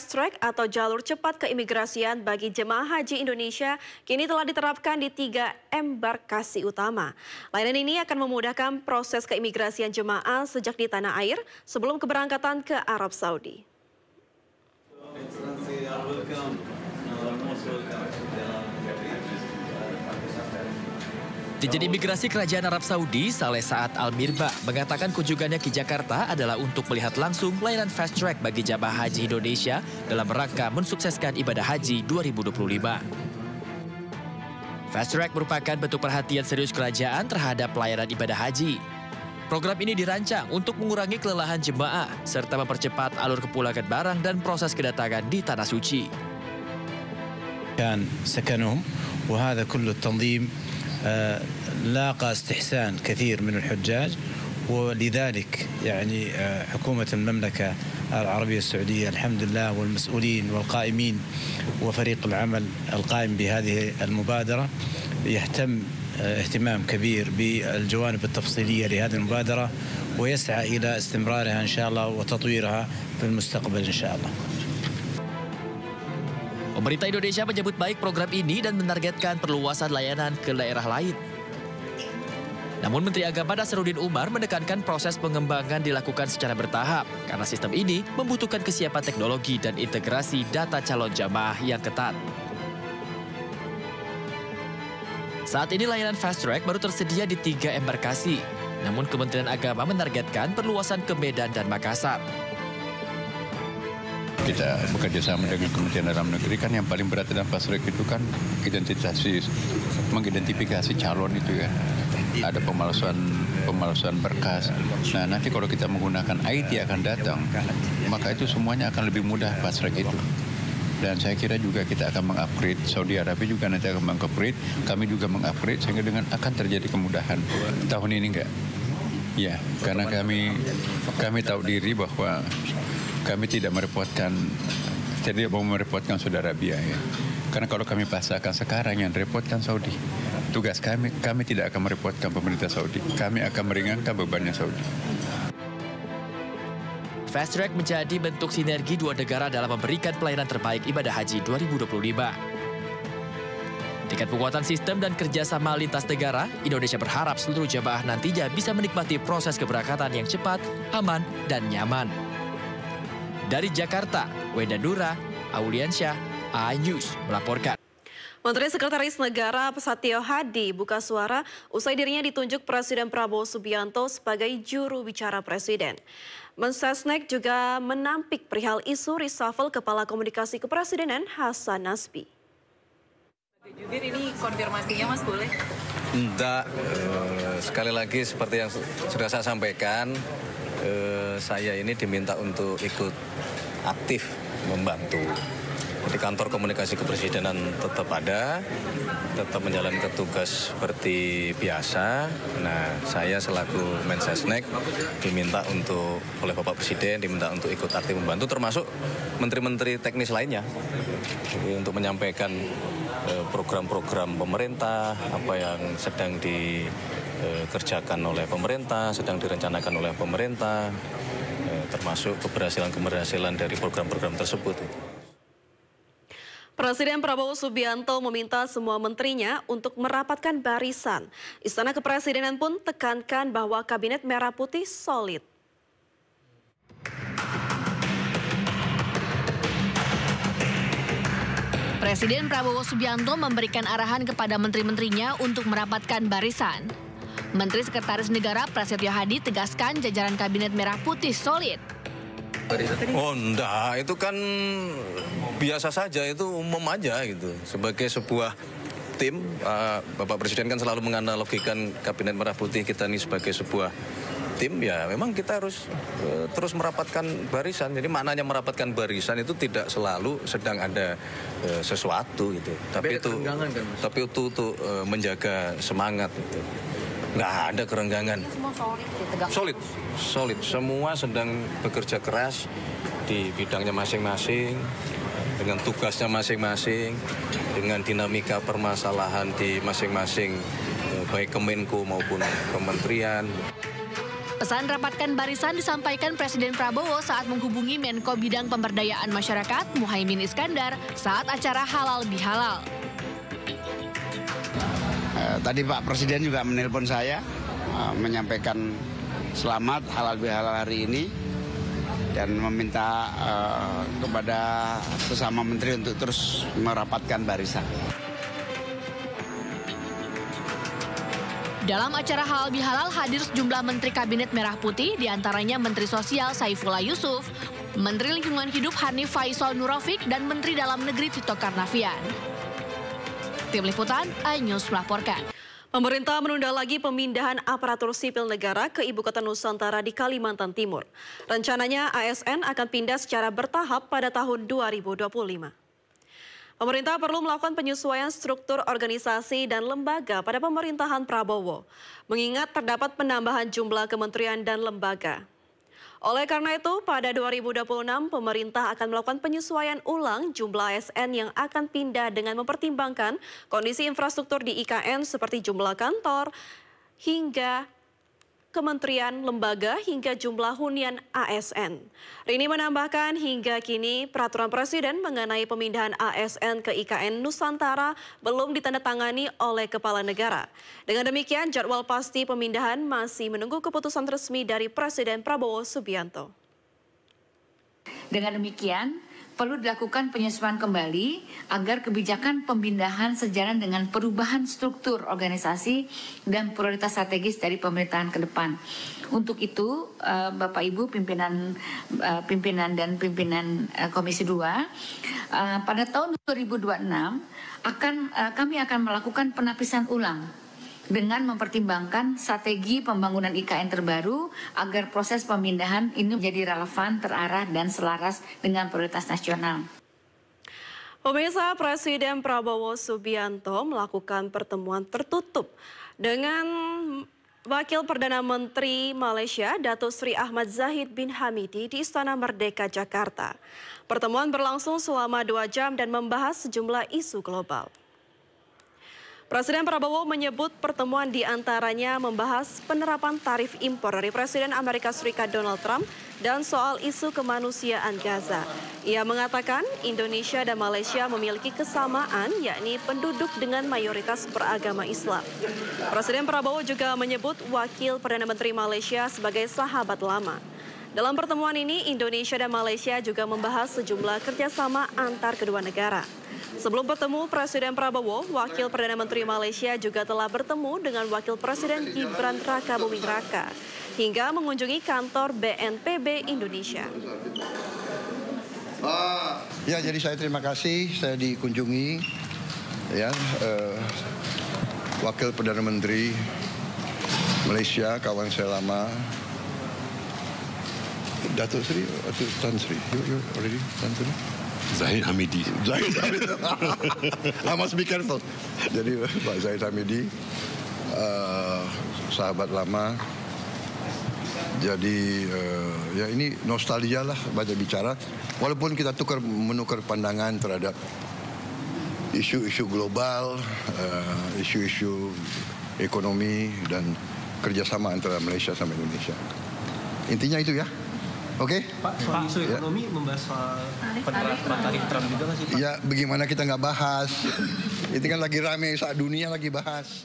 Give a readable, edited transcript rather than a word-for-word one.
fast track atau jalur cepat keimigrasian bagi jemaah haji Indonesia kini telah diterapkan di 3 embarkasi utama. Layanan ini akan memudahkan proses keimigrasian jemaah sejak di tanah air sebelum keberangkatan ke Arab Saudi. Dirjen Imigrasi Kerajaan Arab Saudi, Saleh Saad Al-Mirba, mengatakan kunjungannya ke Jakarta adalah untuk melihat langsung layanan fast track bagi jamaah haji Indonesia dalam rangka mensukseskan ibadah haji 2025. Fast track merupakan bentuk perhatian serius kerajaan terhadap pelayanan ibadah haji. Program ini dirancang untuk mengurangi kelelahan jemaah serta mempercepat alur kepulangan barang dan proses kedatangan di Tanah Suci. كان سكنهم وهذا كل التنظيم لاقى استحسان كثير من الحجاج ولذلك يعني حكومة المملكة العربية السعودية الحمد لله والمسؤولين والقائمين وفريق العمل القائم بهذه المبادرة يهتم اهتمام كبير بالجوانب التفصيلية لهذه المبادرة ويسعى إلى استمرارها إن شاء الله وتطويرها في المستقبل إن شاء الله. Pemerintah Indonesia menyebut baik program ini dan menargetkan perluasan layanan ke daerah lain. Namun Menteri Agama Nasruddin Umar menekankan proses pengembangan dilakukan secara bertahap karena sistem ini membutuhkan kesiapan teknologi dan integrasi data calon jamaah yang ketat. Saat ini layanan fast track baru tersedia di 3 embarkasi. Namun Kementerian Agama menargetkan perluasan ke Medan dan Makassar. Kita bekerja sama dengan Kementerian Dalam Negeri kan yang paling berat dalam fast track itu kan mengidentifikasi calon itu ya. Ada pemalsuan berkas. Nah nanti kalau kita menggunakan IT akan datang, maka itu semuanya akan lebih mudah fast track itu. Dan saya kira juga kita akan mengupgrade, Saudi Arabia juga nanti akan mengupgrade, kami juga mengupgrade sehingga dengan akan terjadi kemudahan. Tahun ini enggak. Ya, karena kami tahu diri bahwa kami tidak merepotkan Saudi Arabia ya. Karena kalau kami pasarkan sekarang yang repotkan Saudi. Tugas kami tidak akan merepotkan pemerintah Saudi. Kami akan meringankan bebannya Saudi. Fast track menjadi bentuk sinergi 2 negara dalam memberikan pelayanan terbaik ibadah haji 2025. Dengan penguatan sistem dan kerjasama lintas negara, Indonesia berharap seluruh jamaah nantinya bisa menikmati proses keberangkatan yang cepat, aman, dan nyaman. Dari Jakarta, Wenda Nura, Auliansyah, iNews melaporkan. Menteri Sekretaris Negara Satyo Hadi buka suara usai dirinya ditunjuk Presiden Prabowo Subianto sebagai juru bicara Presiden. Mensesnek juga menampik perihal isu reshuffle Kepala Komunikasi Kepresidenan Hasan Nasbi. Jubir, ini konfirmasinya Mas boleh? Enggak, sekali lagi seperti yang sudah saya sampaikan, saya ini diminta untuk ikut aktif membantu. Di kantor komunikasi kepresidenan tetap ada, tetap menjalankan tugas seperti biasa. Nah, saya selaku Mensesnek diminta oleh Bapak Presiden diminta untuk ikut aktif membantu, termasuk menteri-menteri teknis lainnya, untuk menyampaikan program-program pemerintah, apa yang sedang dikerjakan oleh pemerintah, sedang direncanakan oleh pemerintah, termasuk keberhasilan dari program-program tersebut. Presiden Prabowo Subianto meminta semua menterinya untuk merapatkan barisan. Istana Kepresidenan pun tekankan bahwa Kabinet Merah Putih solid. Presiden Prabowo Subianto memberikan arahan kepada menteri-menterinya untuk merapatkan barisan. Menteri Sekretaris Negara Prasetyo Hadi tegaskan jajaran Kabinet Merah Putih solid. Oh enggak, itu kan biasa saja, itu umum aja gitu. Sebagai sebuah tim, Bapak Presiden kan selalu menganalogikan Kabinet Merah Putih kita ini sebagai sebuah tim, ya memang kita harus terus merapatkan barisan. Jadi maknanya merapatkan barisan itu tidak selalu sedang ada sesuatu gitu. Tapi itu untuk menjaga semangat gitu. Nggak ada kerenggangan. Solid. Semua sedang bekerja keras di bidangnya masing-masing, dengan tugasnya masing-masing, dengan dinamika permasalahan di masing-masing, baik Kemenko maupun kementerian. Pesan rapatkan barisan disampaikan Presiden Prabowo saat menghubungi Menko Bidang Pemberdayaan Masyarakat Muhaimin Iskandar saat acara Halal Bihalal. Tadi Pak Presiden juga menelpon saya menyampaikan selamat Halal Bihalal hari ini dan meminta kepada sesama menteri untuk terus merapatkan barisan. Dalam acara Halal Bihalal hadir sejumlah Menteri Kabinet Merah Putih, diantaranya Menteri Sosial Saifullah Yusuf, Menteri Lingkungan Hidup Hanif Faisal Nurrafiq, dan Menteri Dalam Negeri Tito Karnavian. Tim Liputan, iNews melaporkan. Pemerintah menunda lagi pemindahan aparatur sipil negara ke Ibu Kota Nusantara di Kalimantan Timur. Rencananya ASN akan pindah secara bertahap pada tahun 2025. Pemerintah perlu melakukan penyesuaian struktur organisasi dan lembaga pada pemerintahan Prabowo, mengingat terdapat penambahan jumlah kementerian dan lembaga. Oleh karena itu, pada 2026 pemerintah akan melakukan penyesuaian ulang jumlah ASN yang akan pindah dengan mempertimbangkan kondisi infrastruktur di IKN seperti jumlah kantor, hingga kementerian, lembaga, hingga jumlah hunian ASN. Rini menambahkan hingga kini peraturan Presiden mengenai pemindahan ASN ke IKN Nusantara belum ditandatangani oleh Kepala Negara. Dengan demikian, jadwal pasti pemindahan masih menunggu keputusan resmi dari Presiden Prabowo Subianto. Dengan demikian, perlu dilakukan penyesuaian kembali agar kebijakan pemindahan sejalan dengan perubahan struktur organisasi dan prioritas strategis dari pemerintahan ke depan. Untuk itu, Bapak Ibu pimpinan Komisi 2, pada tahun 2026 kami akan melakukan penapisan ulang dengan mempertimbangkan strategi pembangunan IKN terbaru agar proses pemindahan ini menjadi relevan, terarah, dan selaras dengan prioritas nasional. Pemirsa, Presiden Prabowo Subianto melakukan pertemuan tertutup dengan Wakil Perdana Menteri Malaysia, Datuk Seri Ahmad Zahid bin Hamidi di Istana Merdeka, Jakarta. Pertemuan berlangsung selama 2 jam dan membahas sejumlah isu global. Presiden Prabowo menyebut pertemuan diantaranya membahas penerapan tarif impor dari Presiden Amerika Serikat Donald Trump dan soal isu kemanusiaan Gaza. Ia mengatakan Indonesia dan Malaysia memiliki kesamaan, yakni penduduk dengan mayoritas beragama Islam. Presiden Prabowo juga menyebut Wakil Perdana Menteri Malaysia sebagai sahabat lama. Dalam pertemuan ini, Indonesia dan Malaysia juga membahas sejumlah kerjasama antar kedua negara. Sebelum bertemu Presiden Prabowo, Wakil Perdana Menteri Malaysia juga telah bertemu dengan Wakil Presiden Gibran Rakabuming Raka hingga mengunjungi kantor BNPB Indonesia. Ya, jadi saya terima kasih saya dikunjungi ya Wakil Perdana Menteri Malaysia, kawan saya lama, Datuk Seri atau Tan Sri, you already Tan Sri? Zahid Hamidi. Zahid Hamidi. I must be careful. Jadi Pak Zahid Hamidi, sahabat lama. Jadi ya ini nostalgia lah banyak bicara. Walaupun kita menukar pandangan terhadap isu-isu global, isu-isu ekonomi dan kerjasama antara Malaysia sama Indonesia. Intinya itu ya. Oke? Pak, soal isu ekonomi membahas soal penerapan tarif Trump juga nggak sih, Pak? Ya, bagaimana kita nggak bahas? Itu kan lagi rame saat dunia lagi bahas.